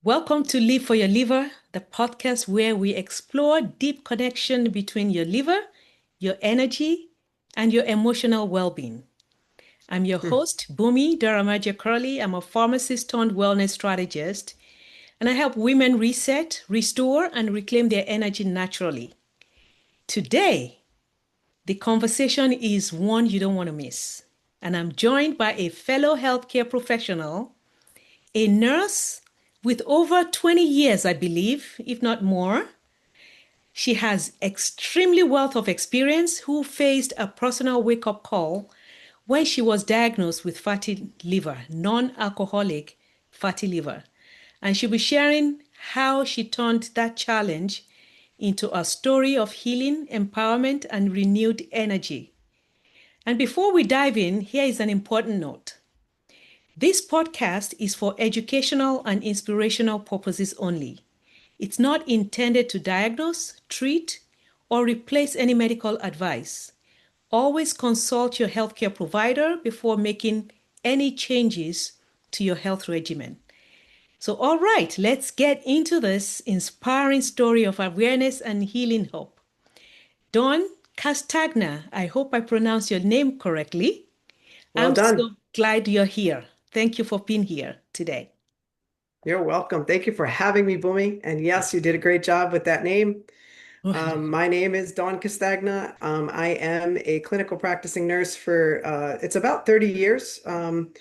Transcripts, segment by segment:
Welcome to Live for Your Liver, the podcast where we explore deep connection between your liver, your energy, and your emotional well-being. I'm your Hmm. host, Bumi Daramaja Curley. I'm a pharmacist turned wellness strategist, and I help women reset, restore, and reclaim their energy naturally. Today, the conversation is one you don't want to miss. And I'm joined by a fellow healthcare professional, a nurse with over 20 years, I believe, if not more. She has extremely wealth of experience who faced a personal wake-up call when she was diagnosed with fatty liver, non-alcoholic fatty liver. And she'll be sharing how she turned that challenge into a story of healing, empowerment, and renewed energy. And before we dive in, here is an important note. This podcast is for educational and inspirational purposes only. It's not intended to diagnose, treat, or replace any medical advice. Always consult your healthcare provider before making any changes to your health regimen. So, all right, let's get into this inspiring story of awareness and healing hope. Dawn Castagna, I hope I pronounced your name correctly. Well I'm done. so glad you're here. Thank you for being here today. You're welcome. Thank you for having me, Bumi. And yes, you did a great job with that name. My name is Dawn Castagna. I am a clinical practicing nurse for it's about 30 years, and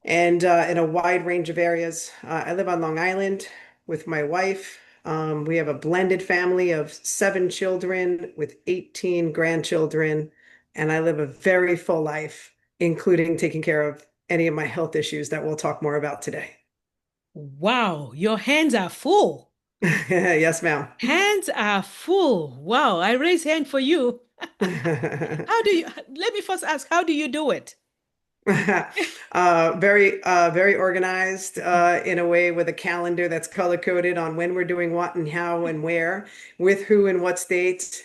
in a wide range of areas. I live on Long Island with my wife. We have a blended family of 7 children with 18 grandchildren, and I live a very full life, including taking care of any of my health issues that we'll talk more about today. Wow, your hands are full. Yes, ma'am. Hands are full. Wow, I raise hand for you. How do you, let me first ask, how do you do it? Very organized in a way with a calendar that's color coded on when we're doing what and how and where, with who and what state,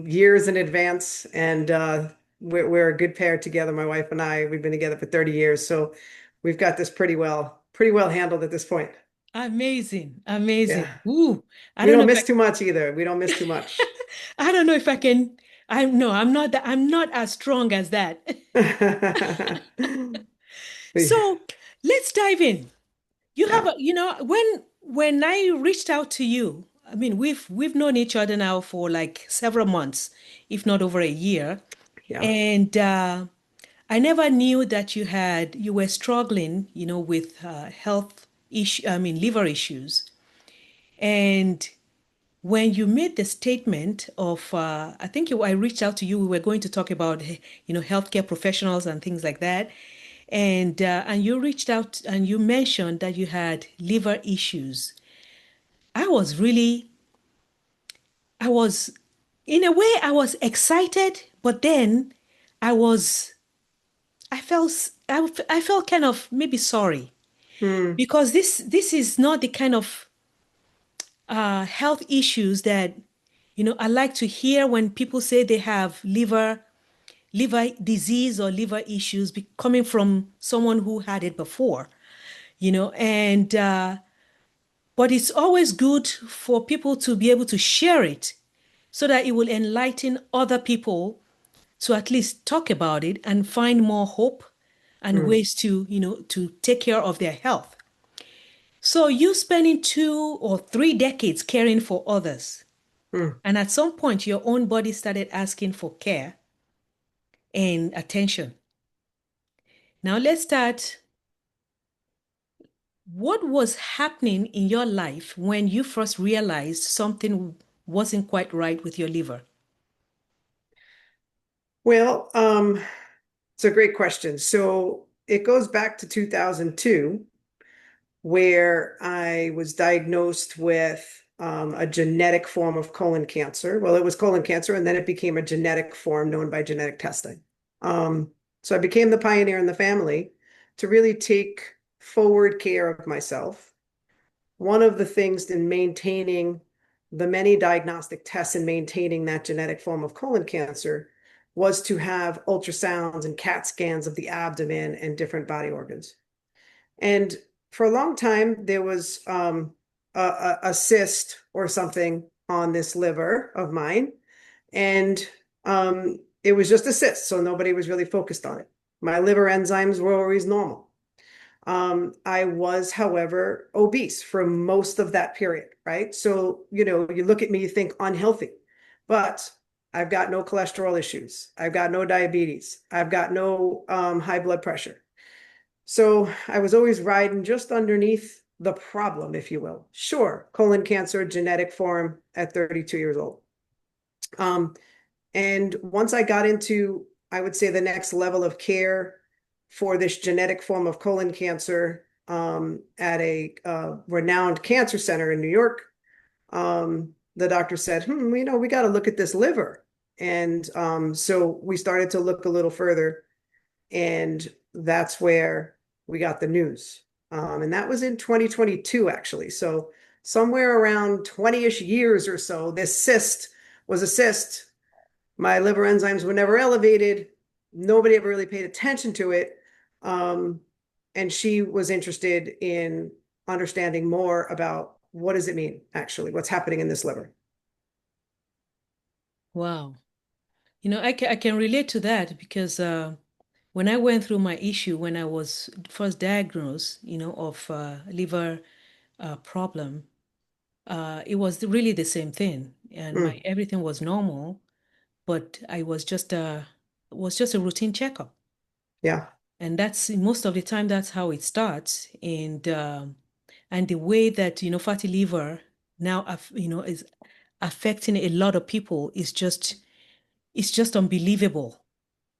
years in advance. And we're a good pair together, my wife and I. We've been together for 30 years, so we've got this pretty well handled at this point. Amazing, amazing. Yeah, Ooh, I we don't know don't if miss too much either. We don't miss too much. I don't know if I can. I'm not that, I'm not as strong as that. So let's dive in. You have Yeah, a, when I reached out to you, I mean, we've known each other now for like several months, if not over a year. yeah. And I never knew that you were struggling, with health issue, I mean, liver issues. And when you made the statement of, I think I reached out to you, we were going to talk about, healthcare professionals and things like that. And you reached out and you mentioned that you had liver issues. I was really, I was, in a way, I was excited, but then I was, I felt kind of maybe sorry Hmm. because this is not the kind of health issues that, I like to hear when people say they have liver disease or liver issues coming from someone who had it before, and but it's always good for people to be able to share it so that it will enlighten other people to at least talk about it and find more hope and Hmm. ways to take care of their health. So you spending 2 or 3 decades caring for others, Hmm. and at some point your own body started asking for care and attention. Now let's start. What was happening in your life when you first realized something wasn't quite right with your liver? Well, it's a great question. So it goes back to 2002, where I was diagnosed with a genetic form of colon cancer. Well, it was colon cancer, and then it became a genetic form known by genetic testing. So I became the pioneer in the family to really take forward care of myself. One of the things in maintaining the many diagnostic tests and maintaining that genetic form of colon cancer was to have ultrasounds and CAT scans of the abdomen and different body organs. And for a long time, there was a cyst or something on this liver of mine. And it was just a cyst, so nobody was really focused on it. My liver enzymes were always normal. I was, however, obese for most of that period, right? So, you look at me, you think unhealthy, but I've got no cholesterol issues. I've got no diabetes. I've got no high blood pressure. So I was always riding just underneath the problem, if you will. Sure, colon cancer, genetic form at 32 years old. Um, and once I got into, I would say, the next level of care for this genetic form of colon cancer at a renowned cancer center in New York, the doctor said, we got to look at this liver. And so we started to look a little further, and that's where we got the news. And that was in 2022, actually. So somewhere around 20-ish years or so, this cyst was a cyst. My liver enzymes were never elevated. Nobody ever really paid attention to it. And she was interested in understanding more about what does it mean, actually, what's happening in this liver. Wow. I can relate to that because when I went through my issue when I was first diagnosed, of liver problem, it was really the same thing, and my Mm, everything was normal, but I was just a routine checkup, yeah, and that's most of the time that's how it starts, and the way that fatty liver now is affecting a lot of people is just it's just unbelievable,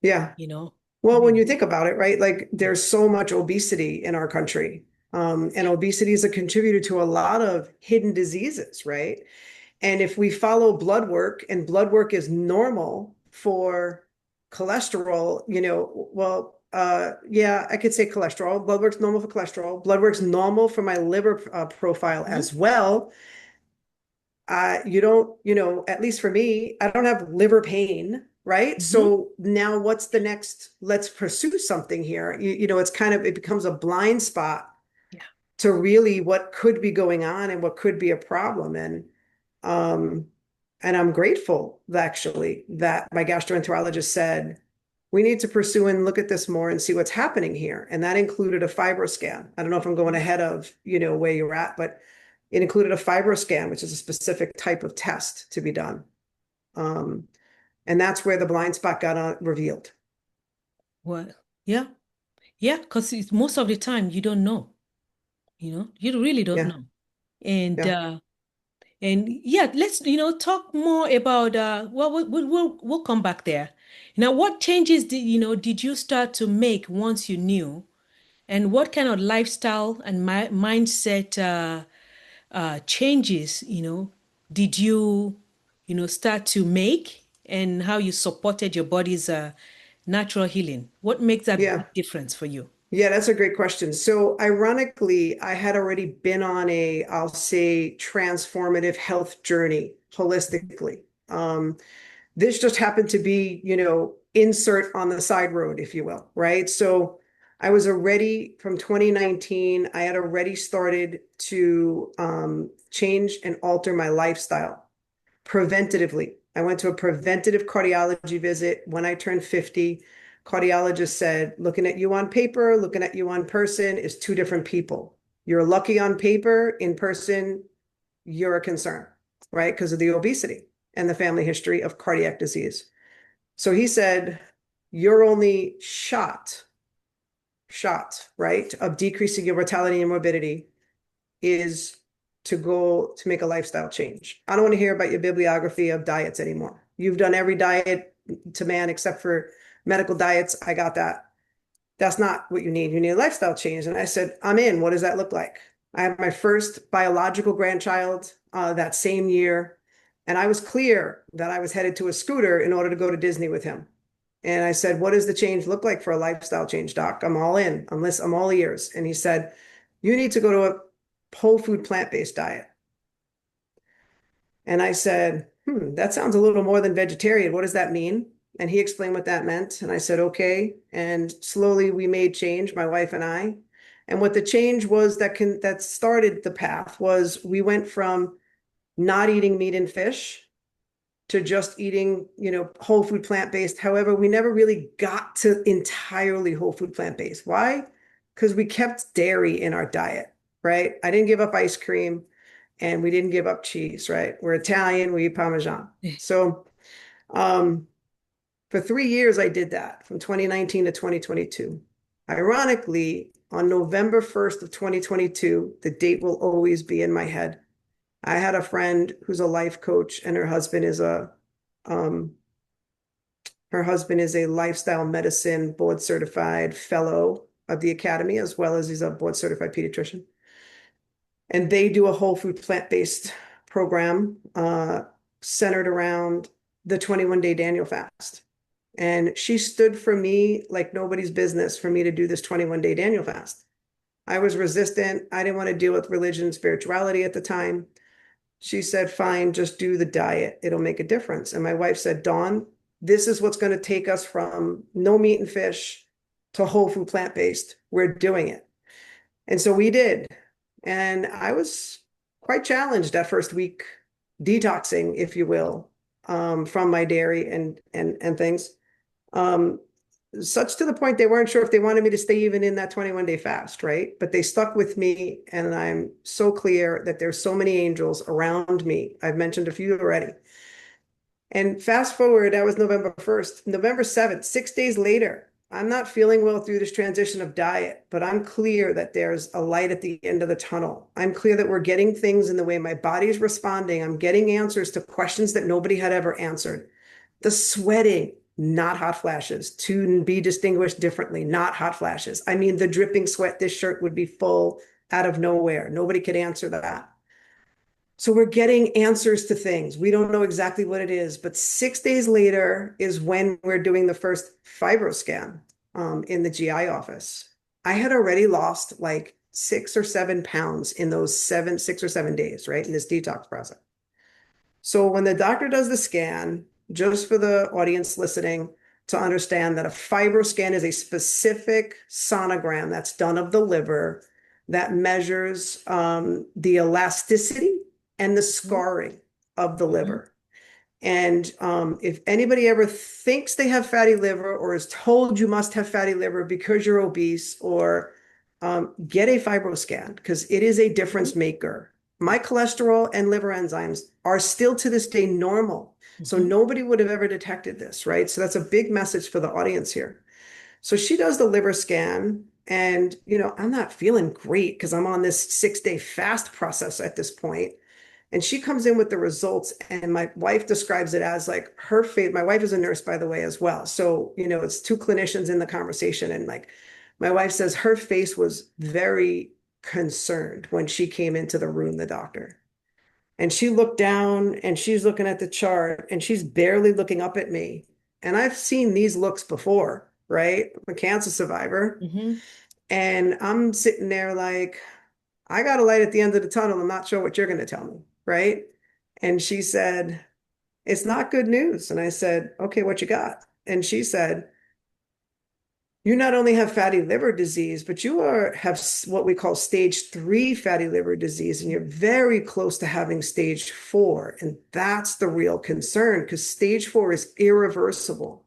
yeah. you know. I Well, when mean, you think about it, right, like yeah. there's so much obesity in our country. And obesity is a contributor to a lot of hidden diseases, right? And if we follow blood work and blood work is normal for cholesterol, well, yeah, I could say cholesterol. Blood work's normal for cholesterol. Blood work's normal for my liver profile Mhm. as well. You don't, at least for me, I don't have liver pain, right? Mhm. So now what's the next? Let's pursue something here. It's kind of, it becomes a blind spot Yeah. to really what could be going on and what could be a problem. Um, and I'm grateful actually that my gastroenterologist said, we need to pursue and look at this more and see what's happening here. And that included a fibroscan. I don't know if I'm going ahead of, where you're at, but it included a fibroscan, which is a specific type of test to be done. Um, and that's where the blind spot got revealed. Well, yeah. Yeah, because most of the time you don't know, you really don't Yeah, know. And yeah. yeah, let's talk more about well we'll come back there. Now, what changes did you start to make once you knew, and what kind of lifestyle and mindset changes did you start to make, and how you supported your body's natural healing? What makes that Yeah. big difference for you? Yeah, that's a great question. So, ironically, I had already been on I'll say, transformative health journey holistically. This just happened to be, insert on the side road, if you will, right? So, I was already from 2019, I had already started to change and alter my lifestyle preventatively. I went to a preventative cardiology visit when I turned 50. Cardiologist said, looking at you on paper, looking at you on person is two different people. You're lucky on paper, in person, you're a concern, right? Because of the obesity and the family history of cardiac disease. So he said, you're only shot, right, of decreasing your mortality and morbidity is to go to make a lifestyle change. I don't want to hear about your bibliography of diets anymore. You've done every diet to man except for medical diets. I got that. That's not what you need. You need a lifestyle change. And I said, I'm in. What does that look like? I have my first biological grandchild that same year. And I was clear that I was headed to a scooter in order to go to Disney with him. And I said, what does the change look like for a lifestyle change, doc? I'm all in, unless I'm all ears. And he said, you need to go to a whole food plant-based diet. And I said, that sounds a little more than vegetarian. What does that mean? And he explained what that meant. And I said, okay. And slowly we made change, my wife and I. And what the change was that started the path was we went from not eating meat and fish to just eating, whole food plant-based. However, we never really got to entirely whole food plant-based. Why? Because we kept dairy in our diet, right? I didn't give up ice cream and we didn't give up cheese, right? We're Italian, we eat Parmesan. So for 3 years, I did that from 2019 to 2022. Ironically, on November 1st of 2022, the date will always be in my head. I had a friend who's a life coach, and um, her husband is a lifestyle medicine board certified fellow of the academy, as well as he's a board certified pediatrician. And they do a whole food plant-based program centered around the 21-day Daniel fast. And she stood for me like nobody's business for me to do this 21-day Daniel fast. I was resistant. I didn't want to deal with religion and spirituality at the time. She said, fine, just do the diet. It'll make a difference. And my wife said, Dawn, this is what's going to take us from no meat and fish to whole food plant-based. We're doing it. And so we did. And I was quite challenged that first week, detoxing, if you will, from my dairy and things. Such to the point they weren't sure if they wanted me to stay even in that 21-day fast, right? But they stuck with me, and I'm so clear that there's so many angels around me. I've mentioned a few already. And fast forward, that was November 1st. November 7th, 6 days later, I'm not feeling well through this transition of diet, but I'm clear that there's a light at the end of the tunnel. I'm clear that we're getting things in the way my body's responding. I'm getting answers to questions that nobody had ever answered. The sweating, not hot flashes, to be distinguished differently, not hot flashes. I mean, the dripping sweat, this shirt would be full out of nowhere. Nobody could answer that. So we're getting answers to things. We don't know exactly what it is, but 6 days later is when we're doing the first fibroscan in the GI office. I had already lost like 6 or 7 pounds in those 6 or 7 days, right, in this detox process. So when the doctor does the scan, just for the audience listening to understand that a fibroscan is a specific sonogram that's done of the liver that measures the elasticity and the scarring of the liver. And if anybody ever thinks they have fatty liver or is told you must have fatty liver because you're obese, or get a fibroscan, because it is a difference maker. My cholesterol and liver enzymes are still to this day normal. So nobody would have ever detected this, right? So that's a big message for the audience here. So she does the liver scan, and I'm not feeling great because I'm on this 6-day fast process at this point. And she comes in with the results, and my wife describes it as like her face. My wife is a nurse, by the way, as well. So, it's two clinicians in the conversation. And like my wife says, her face was very concerned when she came into the room, the doctor. And she looked down and she's looking at the chart and she's barely looking up at me. And I've seen these looks before, right? I'm a cancer survivor. And I'm sitting there like, I got a light at the end of the tunnel. I'm not sure what you're going to tell me, right? And she said, it's not good news. And I said, okay, what you got? And she said, you not only have fatty liver disease, but you have what we call stage 3 fatty liver disease, and you're very close to having stage 4. And that's the real concern, because stage 4 is irreversible.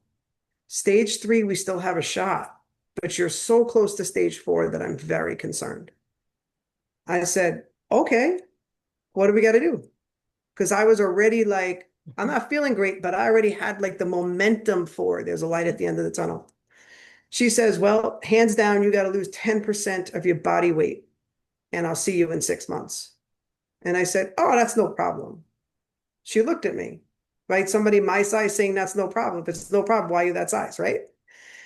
Stage 3, we still have a shot, but you're so close to stage 4 that I'm very concerned. I said, okay, what do we got to do? Because I was already like, I'm not feeling great, but I already had like the momentum for there's a light at the end of the tunnel. She says, well, hands down, you got to lose 10% of your body weight, and I'll see you in 6 months. And I said, oh, that's no problem. She looked at me, right? Somebody my size saying that's no problem. If it's no problem, why are you that size, right?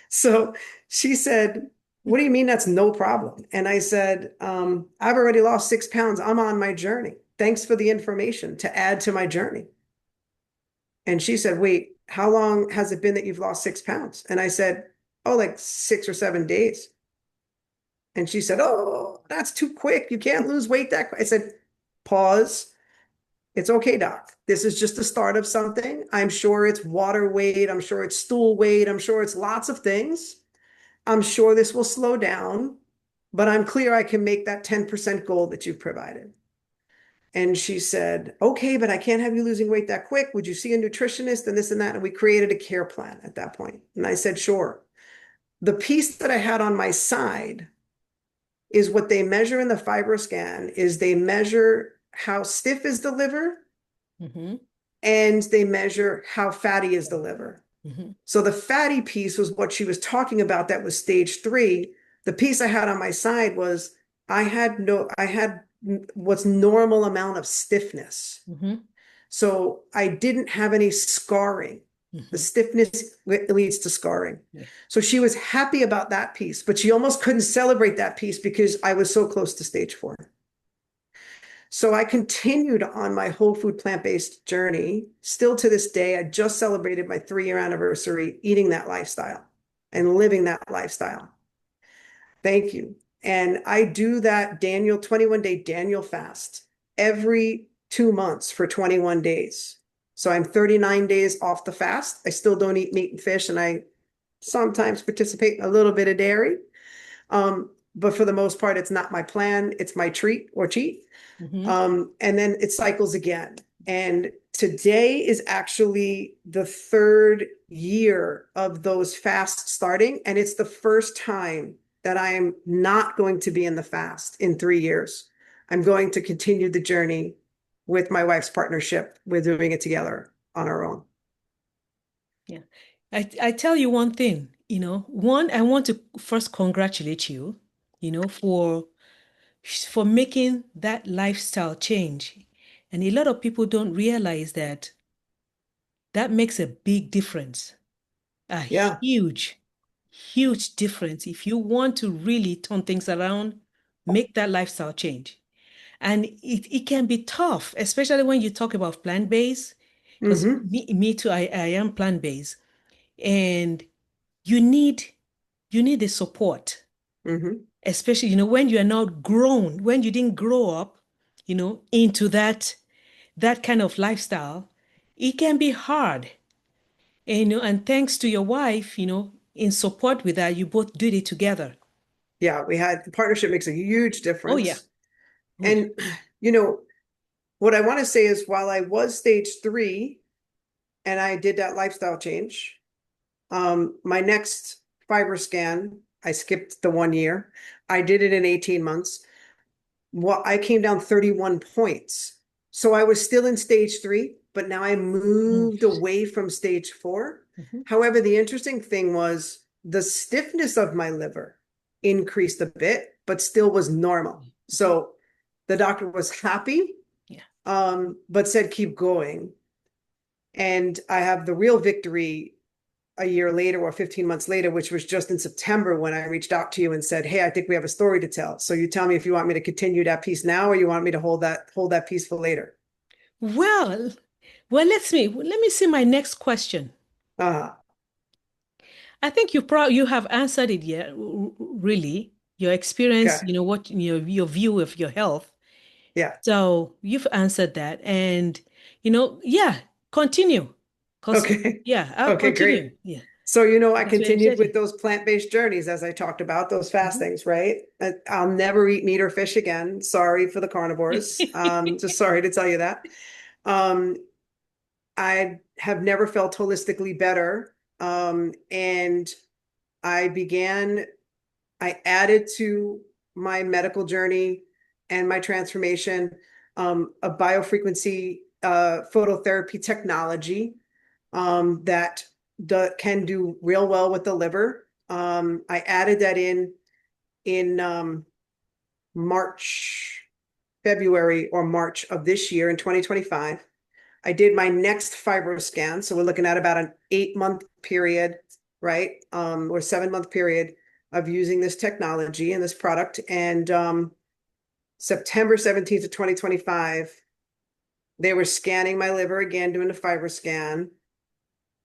So she said, what do you mean that's no problem? And I said, I've already lost 6 pounds. I'm on my journey. Thanks for the information to add to my journey. And she said, wait, how long has it been that you've lost 6 pounds? And I said, oh, like 6 or 7 days. And she said, oh, that's too quick. You can't lose weight that quick. I said, pause. It's okay, doc. This is just the start of something. I'm sure it's water weight. I'm sure it's stool weight. I'm sure it's lots of things. I'm sure this will slow down, but I'm clear I can make that 10% goal that you've provided. And she said, okay, but I can't have you losing weight that quick. Would you see a nutritionist and this and that? And we created a care plan at that point. And I said, sure. The piece that I had on my side is what they measure in the FibroScan is they measure how stiff is the liver Mm-hmm. and they measure how fatty is the liver. Mm-hmm. So the fatty piece was what she was talking about. That was stage 3. The piece I had on my side was I had what's normal amount of stiffness. Mm-hmm. So I didn't have any scarring. The Mm-hmm. stiffness leads to scarring. Yeah. So she was happy about that piece, but she almost couldn't celebrate that piece because I was so close to stage 4. So I continued on my whole food plant-based journey. Still to this day, I just celebrated my 3-year anniversary eating that lifestyle and living that lifestyle. Thank you. And I do that 21-day Daniel fast every 2 months for 21 days. So I'm 39 days off the fast. I still don't eat meat and fish, and I sometimes participate in a little bit of dairy. But for the most part, it's not my plan. It's my treat or cheat. Mm-hmm. And then it cycles again. And today is actually the 3rd year of those fasts starting. And it's the first time that I am not going to be in the fast in 3 years. I'm going to continue the journey with my wife's partnership. We're doing it together on our own. Yeah. I tell you one thing, one, I want to first congratulate you, for making that lifestyle change. And a lot of people don't realize that that makes a big difference, a Yeah. huge, huge difference. If you want to really turn things around, make that lifestyle change. And it can be tough, especially when you talk about plant-based, because Mm-hmm. me too, I am plant-based. And you need you need the support, Mm-hmm. especially, when you are not grown, when you didn't grow up, into that kind of lifestyle. It can be hard. And thanks to your wife, in support with that, you both did it together. Yeah, the partnership makes a huge Oh yeah. difference. Oh yeah. And, you know, what I want to say is while I was stage 3 and I did that lifestyle change, my next fiber scan, I skipped the 1 year. I did it in 18 months. Well, I came down 31 points. So I was still in stage 3, but now I Mm. moved away from stage 4. Mhm. However, the interesting thing was the stiffness of my liver increased a bit, but still was normal. Mhm. So the doctor was happy, Yeah. but said, keep going. And I have the real victory a year later or 15 months later, which was just in September when I reached out to you and said, hey, I think we have a story to tell. So you tell me if you want me to continue that piece now or you want me to hold that piece for later. Well, let me see my next question. Uh, I think you have answered it yet, really. Your experience, okay. what your view of your health. Yeah. So you've answered that, and yeah, continue. Cause Okay. yeah, I'll Okay, continue. great. Yeah, So, I that's very continued with exciting. those plant-based journeys as I talked about, those Mhm. fastings, right? I'll never eat meat or fish again. Sorry for the carnivores. Just sorry to tell you that. Um, I have never felt holistically better. And I began, I added to my medical journey and my transformation a biofrequency phototherapy technology that can do real well with the liver. I added that in March, February or March of this year in 2025. I did my next fibro scan. So we're looking at about an 8-month period, right? Or 7-month period of using this technology and this product. And September 17th of 2025, they were scanning my liver again, doing a fiber scan.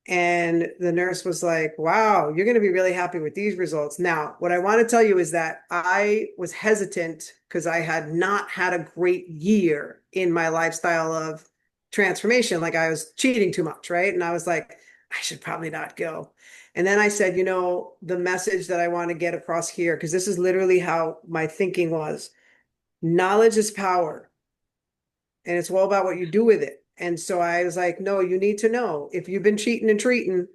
And the nurse was like, wow, you're going to be really happy with these results. Now, what I want to tell you is that I was hesitant because I had not had a great year in my lifestyle of transformation. Like I was cheating too much, right? And I was like, I should probably not go. And then I said, the message that I want to get across here, because this is literally how my thinking was. Knowledge is power, and it's all about what you do with it. And so I was like, no, you need to know if you've been cheating and treating,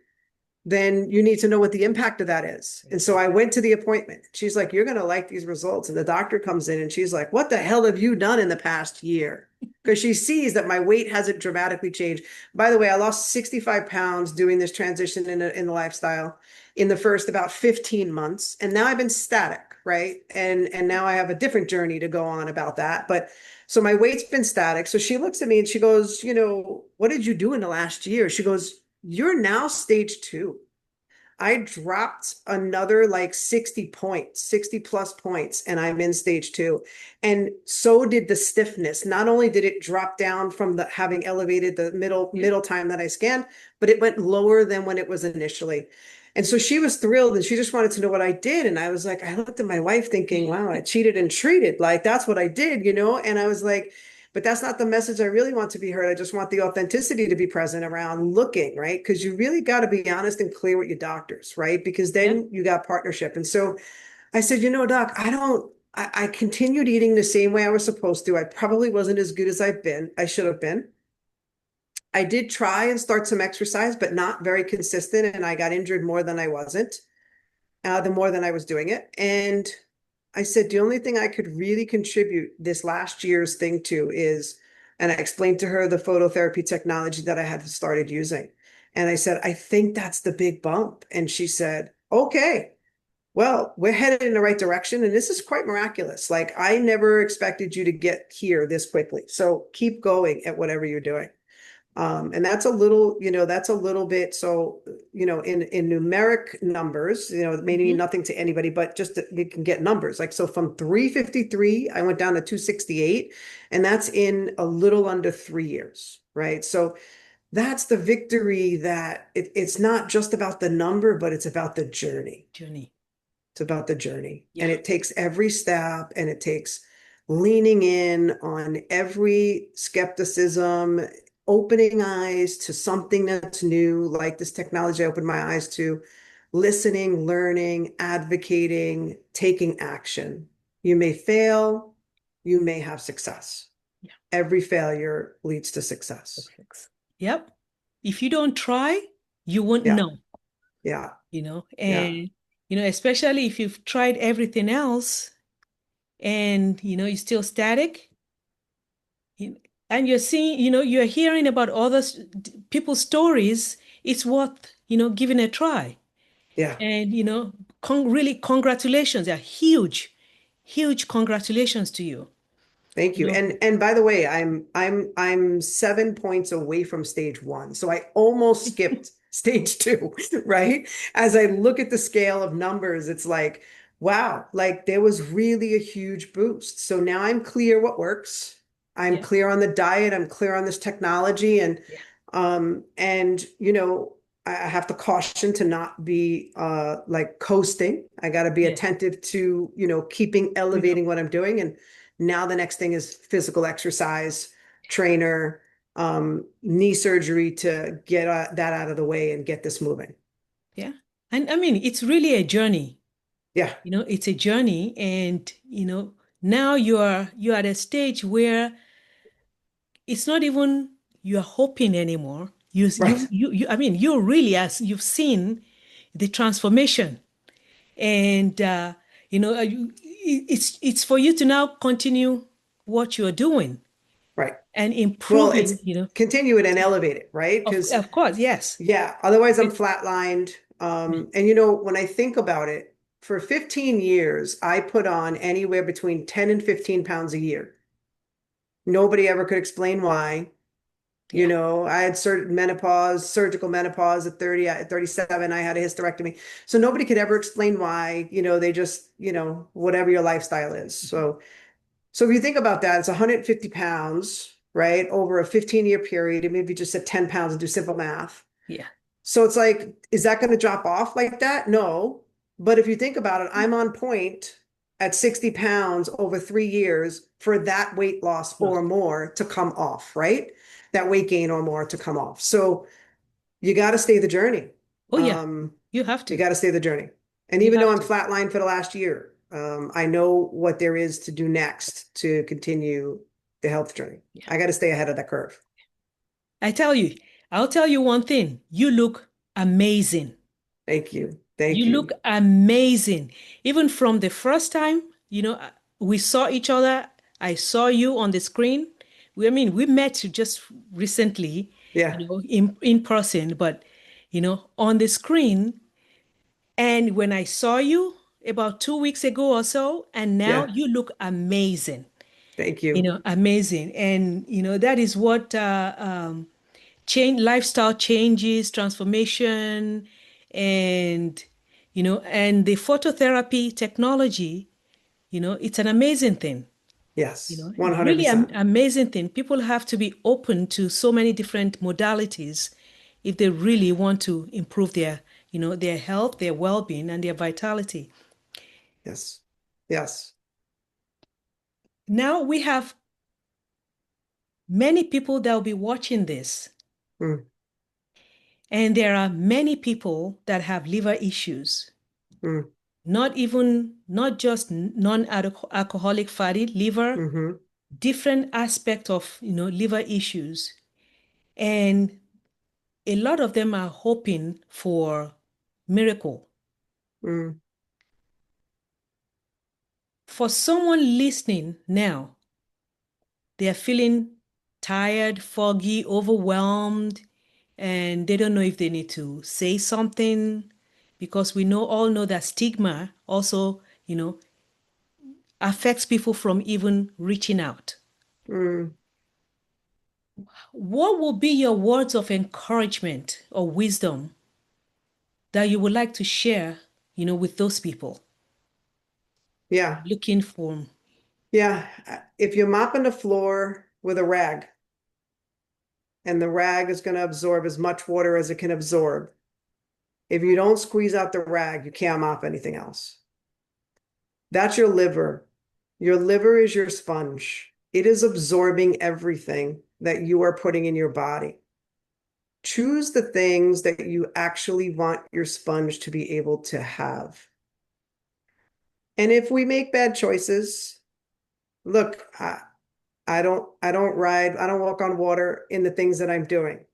then you need to know what the impact of that is. And so I went to the appointment. She's like, you're going to like these results. And the doctor comes in and she's like, what the hell have you done in the past year? Because she sees that my weight hasn't dramatically changed. By the way, I lost 65 pounds doing this transition in the lifestyle in the first about 15 months. And now I've been static, right? And now I have a different journey to go on about that. But so my weight's been static. So she looks at me and she goes, what did you do in the last year? She goes, you're now stage 2. I dropped another like 60 points, 60 plus points, and I'm in stage 2. And so did the stiffness. Not only did it drop down from the having elevated the middle time that I scanned, but it went lower than when it was initially. And so she was thrilled and she just wanted to know what I did. And I was like, I looked at my wife thinking, wow, I cheated and treated. Like that's what I did, And I was like, but that's not the message I really want to be heard. I just want the authenticity to be present around looking, right? Because you really got to be honest and clear with your doctors, right? Because Yeah. then you got partnership. And so I said, doc, I continued eating the same way I was supposed to. I probably wasn't as good as I should have been. I did try and start some exercise, but not very consistent. And I got injured more than I wasn't, the more than I was doing it. And I said, the only thing I could really contribute this last year's thing to is, and I explained to her the phototherapy technology that I had started using. And I said, I think that's the big bump. And she said, okay, well, we're headed in the right direction. And this is quite miraculous. Like I never expected you to get here this quickly. So keep going at whatever you're doing. And that's a little bit. So, in numeric numbers, it may mean nothing to anybody, but just that we can get numbers. Like, so from 353, I went down to 268, and that's in a little under 3 years, right? So that's the victory that it's not just about the number, but it's about the journey. Journey. It's about the journey. Yeah. And it takes every step and it takes leaning in on every skepticism, opening eyes to something that's new, like this technology I opened my eyes to, listening, learning, advocating, taking action. You may fail, you may have success. Yeah. Every failure leads to success. Yep. If you don't try, you won't Yeah, know, yeah, yeah, and, especially if you've tried everything else and, you're still static, you- and you're seeing, you're hearing about other people's stories, it's worth, giving a try. yeah. And, really congratulations, a huge, huge congratulations to you. Thank You you. know, And by the way, I'm 7 points away from stage 1. So I almost skipped stage 2, right? As I look at the scale of numbers, it's like, wow, like there was really a huge boost. So now I'm clear what works. I'm yeah, clear on the diet, I'm clear on this technology yeah, and I have to caution to not be like coasting. I got to be yeah, attentive to, keeping elevating what I'm doing. And now the next thing is physical exercise, trainer, knee surgery to get that out of the way and get this moving. yeah. And I mean, it's really a journey. Yeah, It's a journey, and now you're at a stage where it's not even you're hoping anymore. right, I mean, you really, as you've seen the transformation, and it's for you to now continue what you're doing right. and Well, it's improving. continue it and elevate it, right? Because Of course, yes. yeah, otherwise I'm Right. flatlined. Right. And when I think about it, for 15 years, I put on anywhere between 10 and 15 pounds a year. Nobody ever could explain why. Yeah. I had certain menopause, surgical menopause at 30, at 37, I had a hysterectomy. So nobody could ever explain why, they just, whatever your lifestyle is. So if you think about that, it's 150 pounds, right? Over a 15-year period, and maybe just at 10 pounds and do simple math. Yeah. So it's like, is that going to drop off like that? No. But if you think about it, I'm on point at 60 pounds over 3 years for that weight loss Well, or more to come off, right? That weight gain or more to come off. So you got to stay the journey. oh yeah. Um, You have You to. got to stay the journey. And You even though have I'm to. flatlined for the last year, I know what there is to do next to continue the health journey. Yeah. I got to stay ahead of that curve. I tell you, I'll tell you one thing. You look amazing. Thank you. You Thank look you. amazing. Even from the first time, we saw each other. I saw you on the screen. We met just recently, Yeah. in person, but on the screen. And when I saw you about 2 weeks ago or so, and now Yeah. you look amazing. Thank you. Amazing. And that is what change lifestyle changes, transformation, and and the phototherapy technology, it's an amazing thing. Yes. Really 100%. amazing thing. People have to be open to so many different modalities if they really want to improve their health, their well-being, and their vitality. Yes. Yes. Now we have many people that will be watching this, Mm, and there are many people that have liver issues. mm, Not just non-alcoholic fatty liver, mm-hmm, different aspect of liver issues, and a lot of them are hoping for miracle. mm, For someone listening now, they are feeling tired, foggy, overwhelmed, and they don't know if they need to say something, because we all know that stigma also affects people from even reaching out. mm. What will be your words of encouragement or wisdom that you would like to share, with those people Yeah. looking for? Yeah. If you're mopping the floor with a rag and the rag is going to absorb as much water as it can absorb, if you don't squeeze out the rag, you can't mop anything else. That's your liver. Your liver is your sponge. It is absorbing everything that you are putting in your body. Choose the things that you actually want your sponge to be able to have. And if we make bad choices, look, I don't walk on water in the things that I'm doing.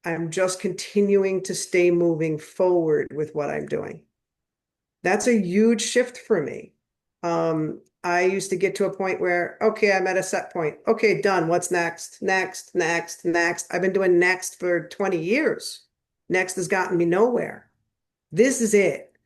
I'm just continuing to stay moving forward with what I'm doing. That's a huge shift for me. I used to get to a point where, okay, I'm at a set point. Okay, done. What's next? Next, next, next. I've been doing next for 20 years. Next has gotten me nowhere. This is it.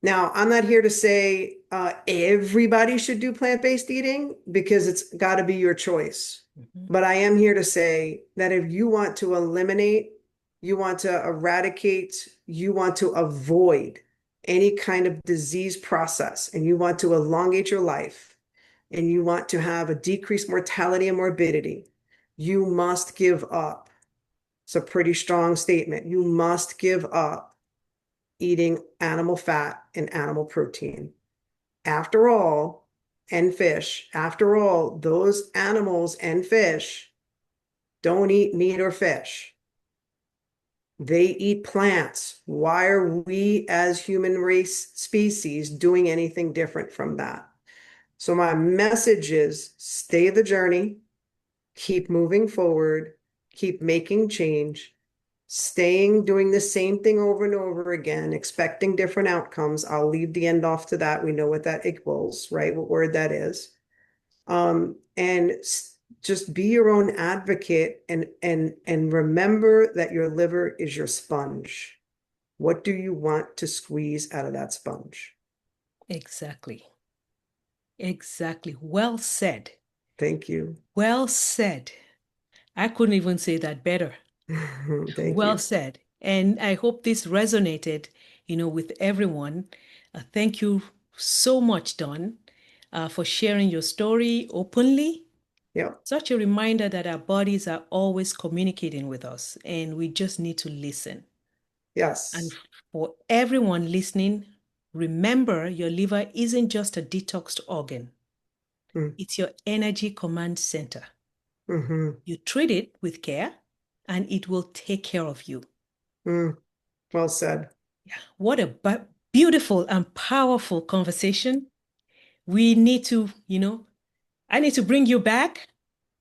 Now, I'm not here to say everybody should do plant-based eating because it's got to be your choice. Mhm. But I am here to say that if you want to eliminate, you want to eradicate, you want to avoid any kind of disease process, and you want to elongate your life, and you want to have a decreased mortality and morbidity, you must give up. It's a pretty strong statement. You must give up eating animal fat and animal protein. After all, and fish, after all, those animals and fish don't eat meat or fish. They eat plants. Why are we as human race species doing anything different from that? So my message is stay the journey, keep moving forward, keep making change, staying doing the same thing over and over again, expecting different outcomes. I'll leave the end off to that. We know what that equals, right? What word that is. And just be your own advocate and remember that your liver is your sponge. What do you want to squeeze out of that sponge? Exactly. Exactly. Well said. Thank you. Well said. I couldn't even say that better. Thank Well you. said. And I hope this resonated, with everyone. Thank you so much, Dawn, for sharing your story openly. Yep. Such a reminder that our bodies are always communicating with us, and we just need to listen. And Yes. for everyone listening, remember your liver isn't just a detoxed organ, Mm, it's your energy command center. mhm, You treat it with care, and it will take care of you. mm. Well said. Yeah. What a beautiful and powerful conversation. We need to, I need to bring you back.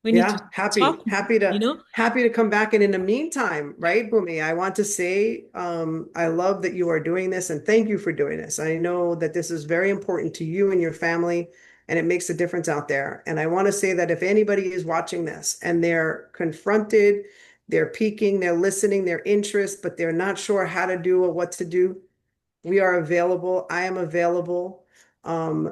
We need to Yeah, talk, you know, happy to come back. And in the meantime, right, Bhumi, I want to say I love that you are doing this and thank you for doing this. I know that this is very important to you and your family, and it makes a difference out there. And I want to say that if anybody is watching this and they're confronted, they're peaking, they're listening, their interest, but they're not sure how to do or what to do, we are available. I am available.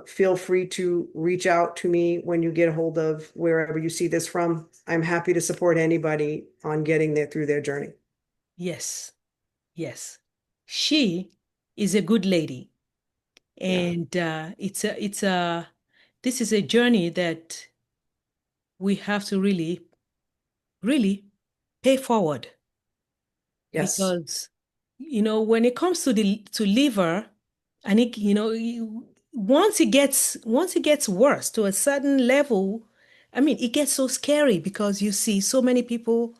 Feel free to reach out to me when you get a hold of wherever you see this from. I'm happy to support anybody on getting there through their journey. yes, yes. She is a good lady. Yeah. And this is a journey that we have to really, really pay forward Yes. because, when it comes to to liver, and once it gets worse to a certain level, I mean, it gets so scary because you see so many people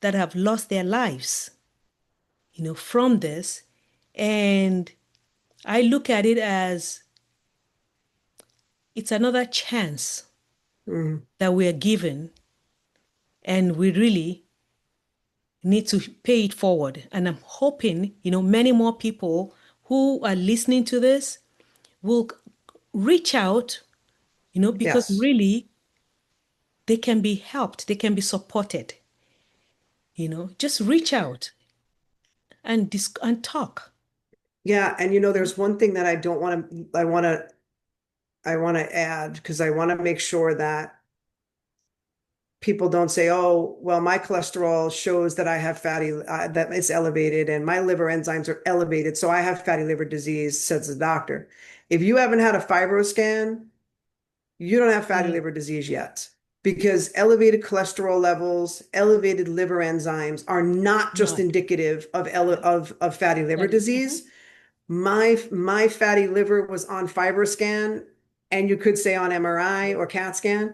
that have lost their lives, from this. And I look at it as it's another chance Mm. that we are given, and we really need to pay it forward. And I'm hoping, many more people who are listening to this will reach out, because Yes. really they can be helped, they can be supported, just reach out and and talk. Yeah. And there's one thing that I don't want to, I want to add because I want to make sure that people don't say, oh, well, my cholesterol shows that I have that it's elevated and my liver enzymes are elevated. So I have fatty liver disease, says the doctor. If you haven't had a fibroscan, you don't have fatty Yeah. liver disease yet because elevated cholesterol levels, elevated liver enzymes are not just Not. indicative of, Yeah. of fatty liver That disease. My fatty liver was on fibroscan and you could say on MRI or CAT scan,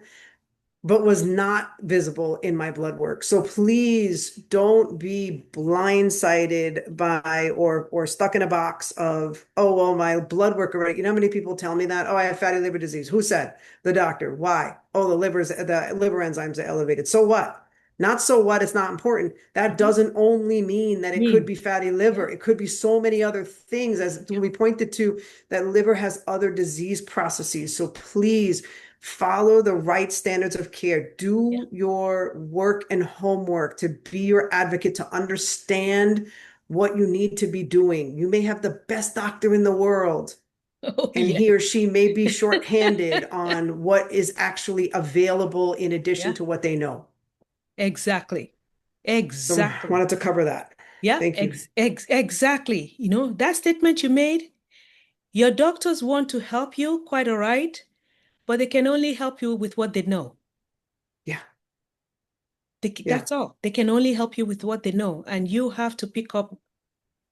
but was not visible in my blood work. So please don't be blindsided by or stuck in a box of, oh, well, my blood work already. You know how many people tell me that? Oh, I have fatty liver disease. Who said? The doctor. Why? Oh, the liver enzymes are elevated. So what? Not so what, it's not important. That Mhm. doesn't only mean that it could Mean. be fatty Yeah. liver. It could be so many other things, as Yeah. we pointed to, that liver has other disease processes. So please follow the right standards of care. Yeah. Do your work and homework to be your advocate, to understand what you need to be doing. You may have the best doctor in the world, Oh, and yeah. he or she may be shorthanded on what is actually available in addition Yeah. to what they know. Exactly. So I Exactly. wanted to cover that. Yeah, Thank you. exactly. That statement you made, your doctors want to help you, quite all right, but they can only help you with what they know. Yeah, yeah. That's all. They can only help you with what they know, and you have to pick up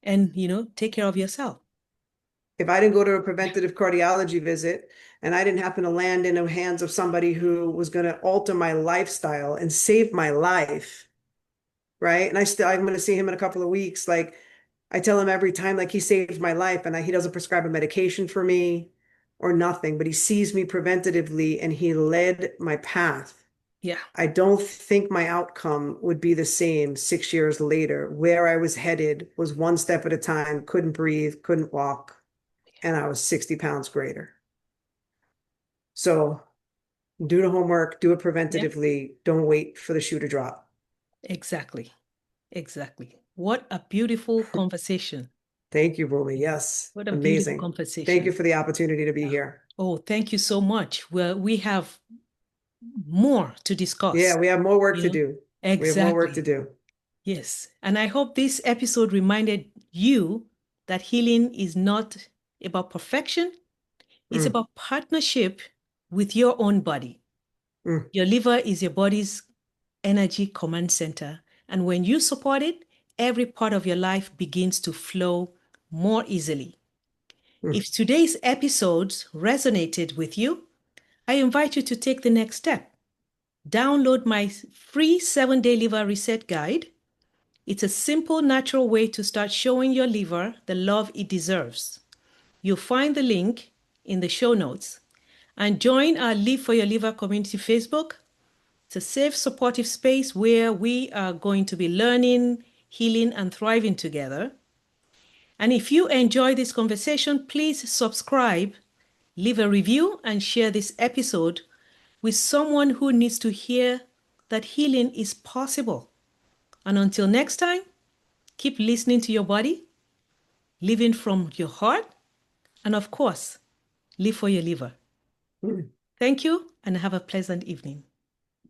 and, take care of yourself. If I didn't go to a preventative cardiology visit and I didn't happen to land in the hands of somebody who was going to alter my lifestyle and save my life, right? And I'm going to see him in a couple of weeks. Like I tell him every time, like he saved my life, and he doesn't prescribe a medication for me or nothing, but he sees me preventatively and he led my path. Yeah. I don't think my outcome would be the same 6 years later. Where I was headed was one step at a time, couldn't breathe, couldn't walk, and I was 60 pounds greater. So do the homework, do it Yeah. preventatively. Don't wait for the shoe to drop. Exactly. Exactly. What a beautiful conversation. Thank you, Bhumi. Yes, What a beautiful amazing. Thank you conversation. for the opportunity to be Yeah. here. Oh, thank you so much. Well, we have more to Yeah, discuss, we have more work you to know? do. We have more work to Exactly. do. Yes. And I hope this episode reminded you that healing is not about perfection, it's Mm, about partnership with your own body. mm, Your liver is your body's energy command center. And when you support it, every part of your life begins to flow more easily. mm. If today's episodes resonated with you, I invite you to take the next step. Download my free 7-day liver reset guide. It's a simple, natural way to start showing your liver the love it deserves. You'll find the link in the show notes and join our Live for Your Liver community Facebook. It's a safe, supportive space where we are going to be learning, healing, and thriving together. And if you enjoy this conversation, please subscribe, leave a review, and share this episode with someone who needs to hear that healing is possible. And until next time, keep listening to your body, living from your heart, and of course, live for your liver. Mm. Thank you and have a pleasant evening.